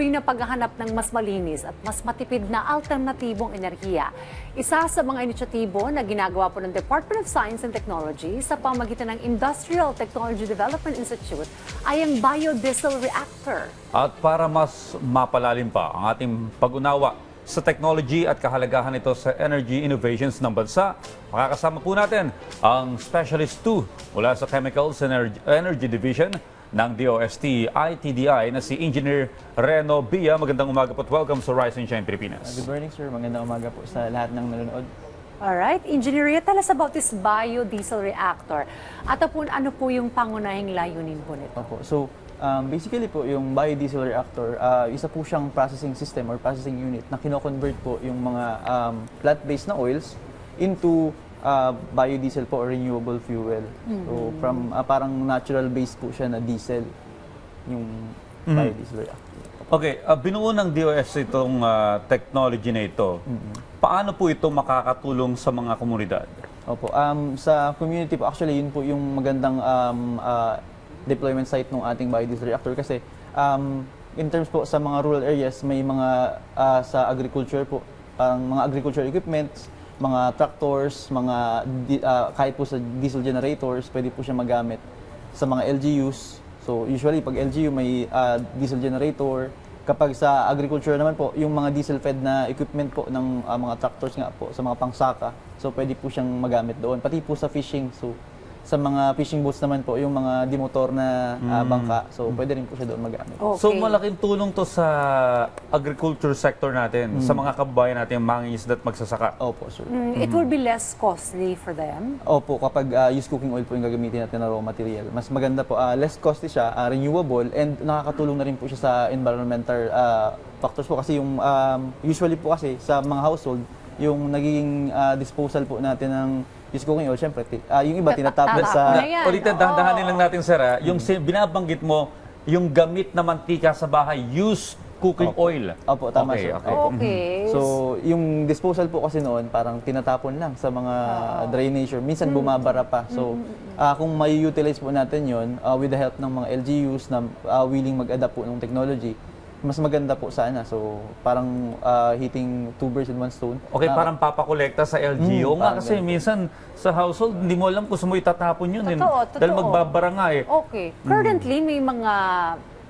patuloy na paghahanap ng mas malinis at mas matipid na alternatibong enerhiya. Isa sa mga inisyatibo na ginagawa po ng Department of Science and Technology sa pamagitan ng Industrial Technology Development Institute ay ang biodiesel reactor. At para mas mapalalim pa ang ating pag-unawa sa technology at kahalagahan nito sa energy innovations ng bansa, makakasama po natin ang Specialist 2 mula sa Chemicals and Energy Division ng DOST ITDI na si Engineer Reno Bia. Magandang umaga po at welcome sa Rise and Shine Pilipinas. Good morning, sir. Magandang umaga po sa lahat ng nanonood. Alright, Engineer, tell us about this biodiesel reactor. At ano po yung pangunahing layunin po nito? Opo. So, basically po, yung biodiesel reactor, isa po siyang processing system or processing unit na kino-convert po yung mga plant-based na oils into biodiesel po or renewable fuel. So, from parang natural-based po siya na diesel, yung biodiesel reactor. Okay, binuo ng DOS itong technology na ito. Paano po ito makakatulong sa mga komunidad? Opo. Sa community po, actually, yun po yung magandang deployment site ng ating biodiesel reactor kasi in terms po sa mga rural areas, may mga sa agriculture po, parang mga agriculture equipments, mga tractors, mga kahit po sa diesel generators, pwede po siya magamit sa mga LGUs. So usually pag LGU may diesel generator. Kapag sa agriculture naman po, yung mga diesel-fed na equipment po ng mga tractors nga po sa mga pangsaka, so pwede po siyang magamit doon. Pati po sa fishing, so sa mga fishing boats naman po, yung mga dimotor na bangka, so pwede rin po siya doon magamit. Okay. So malaking tulong to sa agriculture sector natin, sa mga kababayan natin, mangingisda at magsasaka. Opo, sir. It will be less costly for them? Opo, kapag used cooking oil po yung gagamitin natin na raw material, mas maganda po, less costly siya, renewable, and nakakatulong na rin po siya sa environmental factors po. Kasi yung, usually po kasi sa mga household, yung naging disposal po natin ng used cooking oil, syempre, yung iba tinatapos sa... Ayan, Ulit, dahan-dahanin lang natin, sir, yung binabanggit mo, yung gamit na mantika sa bahay, used cooking oil. Opo, tama, Okay, sir. okay. Opo. Okay. So, yung disposal po kasi noon, parang tinatapon lang sa mga drainage or minsan bumabara pa. So, kung may utilize po natin yon with the help ng mga LGUs na willing mag-adapt po ng technology, mas maganda po sana. So, parang hitting two birds in one stone. Okay, parang papakolekta sa LGU. Nga parang kasi minsan sa household, hindi mo alam kung saan mo itatapon yun. Totoo. Dahil magbabara nga eh. Okay. Currently, may mga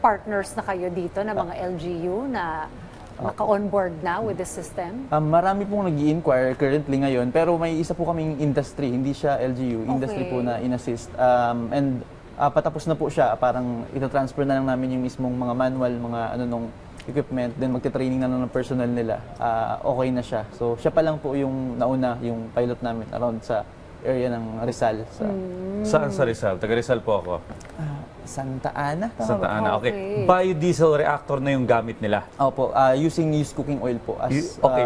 partners na kayo dito na mga LGU na naka-onboard na with the system? Marami pong nag-i-inquire currently ngayon, pero may isa po kaming industry, hindi siya LGU, industry po na in-assist. And patapos na po siya, parang itatransfer na lang namin yung mismong mga manual, mga nung equipment, then magte-training na lang ng personnel nila. Okay na siya. So siya pa lang po yung nauna, yung pilot namin around sa area ng Rizal. Saan sa Rizal? Taga Rizal po ako. Santa Ana? Santa Ana, okay. Okay. Biodiesel reactor na yung gamit nila. Opo, using used cooking oil po. As, Okay.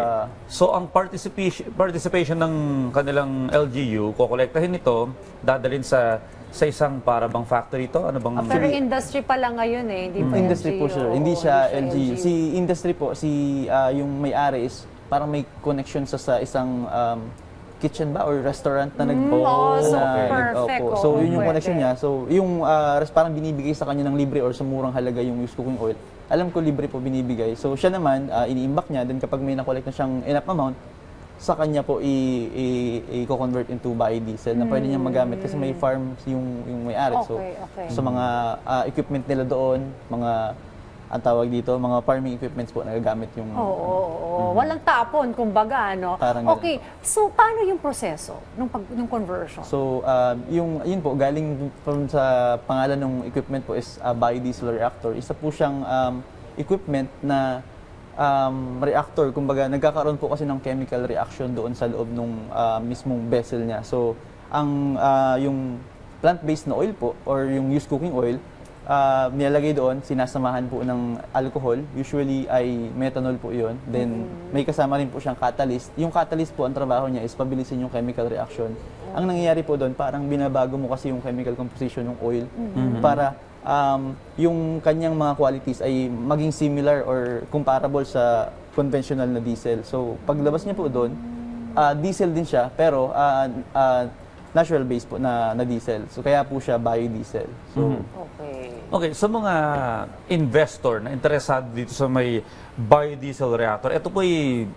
So ang participation ng kanilang LGU, kokolektahin ito, dadalhin sa isang para bang factory ito? Ano bang Pero industry pa lang ngayon eh, hindi pa industry LGU. po sir, hindi siya LGU. Si industry po, yung may-ari is parang may connection sa isang kitchen ba or restaurant na so okay. perfect. Opo. So yun yung Pwede. connection niya. So yung parang binibigay sa kanya ng libre or sa murang halaga yung used cooking oil. Alam ko libre po binibigay. So siya naman iniimbak niya, then kapag may na-collect na siyang enough amount, sa kanya po i-convert into biodiesel na pwede niyang magamit kasi may farm yung may-ari. So Okay. sa mga equipment nila doon, mga ang tawag dito, mga farming equipments po nagagamit yung Oo. Walang tapon, kumbaga, ano? Parang ganun. Okay, so paano yung proseso nung conversion? So, yun po, galing from sa pangalan ng equipment po is biodiesel reactor. Isa po siyang equipment na reactor. Kumbaga, nagkakaroon po kasi ng chemical reaction doon sa loob ng mismong vessel niya. So, yung plant-based na oil po, or yung used cooking oil, nilalagay doon, sinasamahan po ng alcohol. Usually ay methanol po yun. Then may kasama rin po siyang catalyst. Yung catalyst po, ang trabaho niya is pabilisin yung chemical reaction. Ang nangyayari po doon, parang binabago mo kasi yung chemical composition ng oil para yung kanyang mga qualities ay maging similar or comparable sa conventional na diesel. So paglabas niya po doon, diesel din siya pero natural base po na diesel. So kaya po siya biodiesel. So Okay. Okay, sa mga investor na interesado dito sa may biodiesel reactor, ito po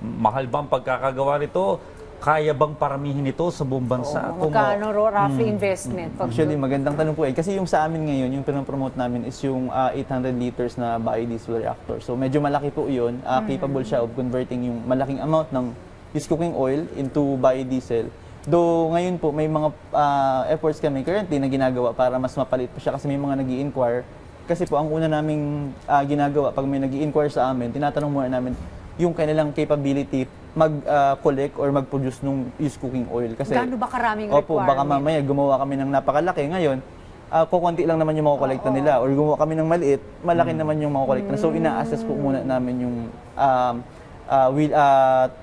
mahal ba ang pagkakagawa nito? Kaya bang paramihin ito sa buong bansa? Magkano roughly investment? actually magandang tanong po kasi yung sa amin ngayon, yung pinopromote namin is yung 800 liters na biodiesel reactor. So medyo malaki po yun. Capable siya of converting yung malaking amount ng used cooking oil into biodiesel. Though ngayon po may mga efforts kami currently na ginagawa para mas mapalit pa siya kasi may mga nag-i-inquire. Kasi po ang una naming ginagawa pag may nag-i-inquire sa amin, tinatanong muna namin yung kanilang capability mag-collect or mag-produce ng used cooking oil. Kasi, Gaano ba karaming opo, baka requirement? mamaya gumawa kami ng napakalaki. Ngayon, kukunti lang naman yung makukolekta nila. Or gumawa kami ng maliit, malaki naman yung makukolekta. So, ina-assess po muna namin yung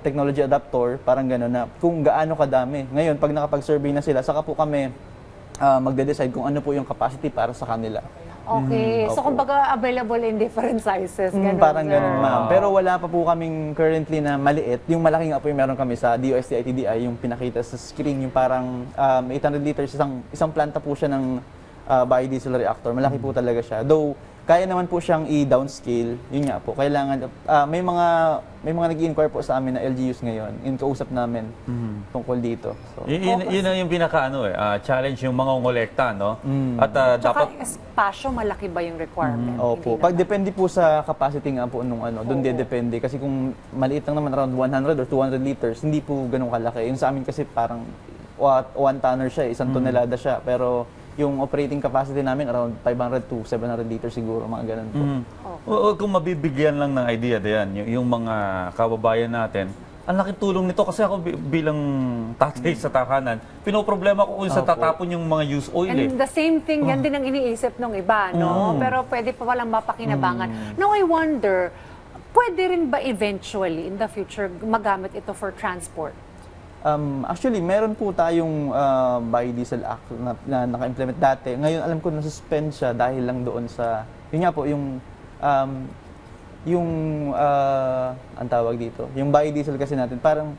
technology adapter, parang gano'n na kung gaano kadami. Ngayon, pag nakapag-survey na sila, saka po kami magde-decide kung ano po yung capacity para sa kanila. Okay. So, opo. kumbaga, available in different sizes. Ganun, Parang sir. ganun, ma'am. Pero wala pa po kaming currently na maliit. Yung malaki nga po yung meron kami sa DOST-ITDI, yung pinakita sa screen, yung parang 800 liters, isang planta po siya ng biodiesel reactor. Malaki po talaga siya. Though, kaya naman po siyang i-downscale. Yun nga po, kailangan, may mga nag-i-inquire po sa amin na LGUs ngayon. Kausap namin tungkol dito. So, Yun ang yung challenge yung mga ngolekta, no? At Tsaka, dapat espasyo, malaki ba yung requirement? Opo. Hindi Pag depende po sa capacity nga po nung doon depende. Kasi kung maliit lang naman around 100 or 200 liters, hindi po ganun kalaki. Yung sa amin kasi parang 1 tonner siya, 1 tonelada siya. Pero yung operating capacity namin around 500 to 700 liters siguro, mga ganun po. Kung mabibigyan lang ng idea diyan, yung mga kababayan natin, ang laking tulong nito kasi ako bilang tatay sa tahanan, pinoproblema ko kung sa tatapon yung mga used oil. And the same thing, yan din ang iniisip ng iba, no? Pero pwede pa walang mapakinabangan. Now, I wonder, pwede rin ba eventually, in the future, magamit ito for transport? Actually, meron po tayong Biodiesel Act na naka-implement dati. Ngayon, alam ko na-suspend siya dahil lang doon sa, yun nga po, ang tawag dito, yung biodiesel kasi natin, parang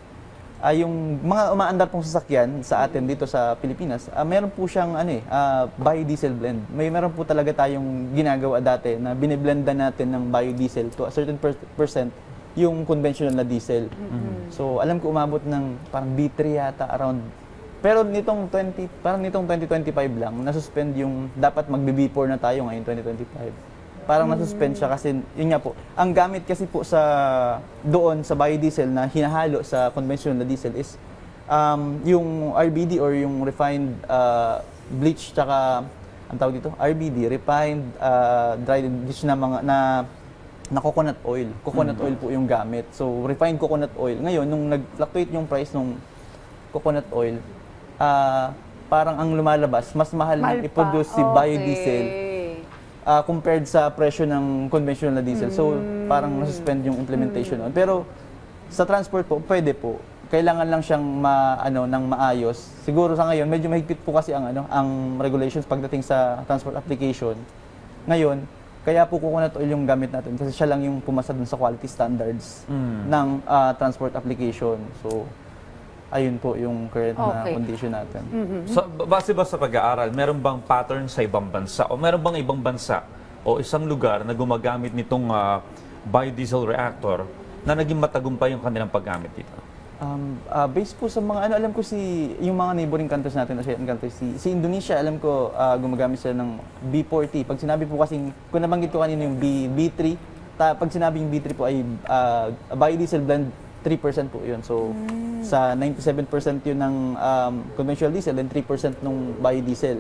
yung mga umaandar pong sasakyan sa atin dito sa Pilipinas, meron po siyang biodiesel blend. Meron po talaga tayong ginagawa dati na biniblendan natin ng biodiesel to a certain percent yung conventional na diesel. So, alam ko umabot ng parang B3 yata around. Pero nitong 2025 lang, nasuspend yung dapat magbe-B4 na tayo ngayon 2025. Parang nasuspend siya kasi yun nga po. Ang gamit kasi po doon sa biodiesel na hinahalo sa conventional na diesel is yung RBD or yung refined bleach tsaka ang tawag dito, RBD, refined dried bleach na coconut oil. Coconut oil po yung gamit. So, refined coconut oil. Ngayon, nung nag-fluctuate yung price ng coconut oil, parang ang lumalabas, mas mahal nang i-produce si biodiesel compared sa presyo ng conventional na diesel. So, parang nasuspend yung implementation noon. Pero, sa transport po, pwede po. Kailangan lang siyang ng maayos. Siguro sa ngayon, medyo mahigpit po kasi ang regulations pagdating sa transport application. Ngayon, kaya po coconut oil yung gamit natin kasi siya lang yung pumasa dun sa quality standards ng transport application. So, ayun po yung current na condition natin. So, base ba sa pag-aaral, meron bang pattern sa ibang bansa o meron bang ibang bansa o isang lugar na gumagamit nitong biodiesel reactor na naging matagumpay yung kanilang paggamit dito? Based po sa mga alam ko yung mga neighboring countries natin, Asian countries, si Indonesia, alam ko gumagamit sila ng B40. Pag sinabi po kasing, kung nabanggit ko kanina yung B3, pag sinabi yung B3 po ay biodiesel blend, 3% po yun. So, sa 97% yun ng conventional diesel, then 3% nung biodiesel.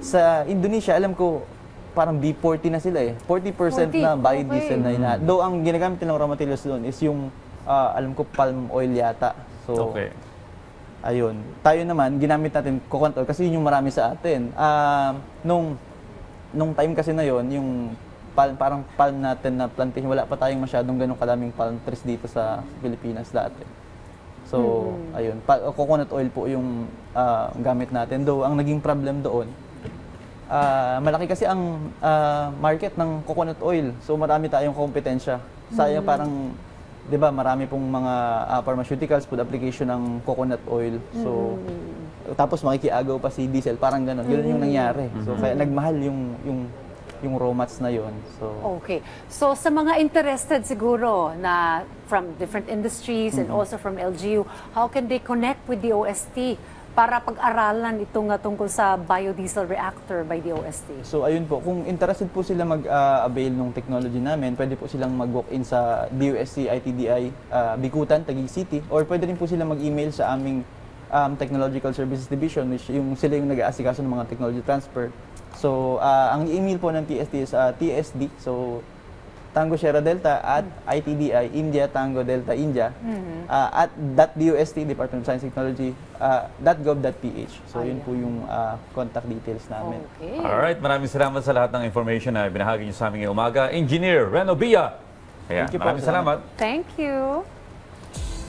Sa Indonesia, alam ko, parang B40 na sila 40% na biodiesel na yun. Though ang ginagamit nilang raw materials doon is yung alam ko palm oil yata. So, ayun. Tayo naman, ginamit natin coconut oil kasi yun yung marami sa atin. Nung time kasi na yun, yung parang palm natin na plantation, wala pa tayong masyadong ganong kadaming palm trees dito sa Pilipinas dati. So, ayun. Coconut oil po yung gamit natin. Though, ang naging problem doon, malaki kasi ang market ng coconut oil. So, marami tayong kompetensya. Sayang parang 'di ba, marami pong mga pharmaceuticals, food application ng coconut oil. So, tapos makikiagaw pa si diesel, parang gano'n. Gano'n yung nangyari. So kaya nagmahal yung raw mats na yon. So Okay. So sa mga interested siguro na from different industries and also from LGU, how can they connect with the OST para pag-aralan itong tungkol sa biodiesel reactor by the OST? So ayun po, kung interested po sila mag-avail ng technology namin, pwede po silang mag-walk-in sa DOST ITDI Bikutan, Taguig City, or pwede rin po sila mag-email sa aming Technological Services Division, which sila yung nag-aasikaso ng mga technology transfer. So ang email po ng TST is TSD, so Tango Sierra Delta at ITDI, India Tango Delta India, at .DOST, Department of Science and Technology, .gov.ph. So yun po yung contact details namin. Okay. Alright, maraming salamat sa lahat ng information na binahagi niyo sa aming umaga. Engineer Reno Bia. Kaya, Thank you po, maraming salamat. Thank you.